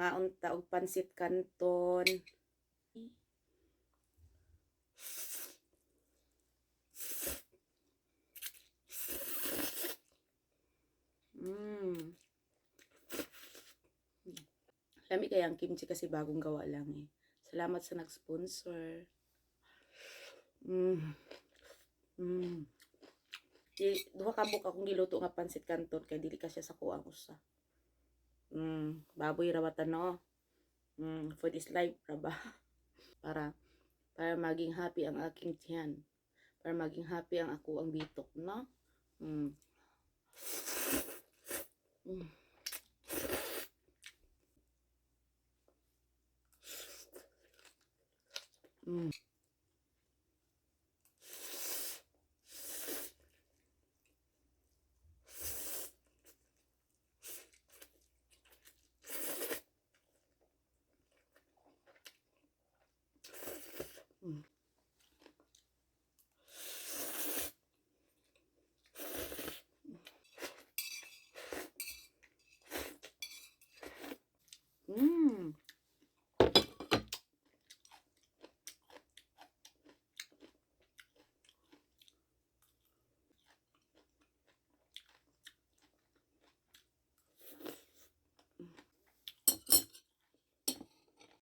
mangaon ta og pansit kanton. Mm. Lami kaya ang kimchi kasi bagong gawa lang eh. Salamat sa nag-sponsor. Mm. Mm. Duha ka buok akong giluto nga pansit kanton kay dili ka siya sa kuang usa. Baboy ra bata no. Food is life ra ba? para maging happy ang aking tiyan. Para maging happy ang ako ang bitok, no? Mm. Mm. Mm. Mm. Mm.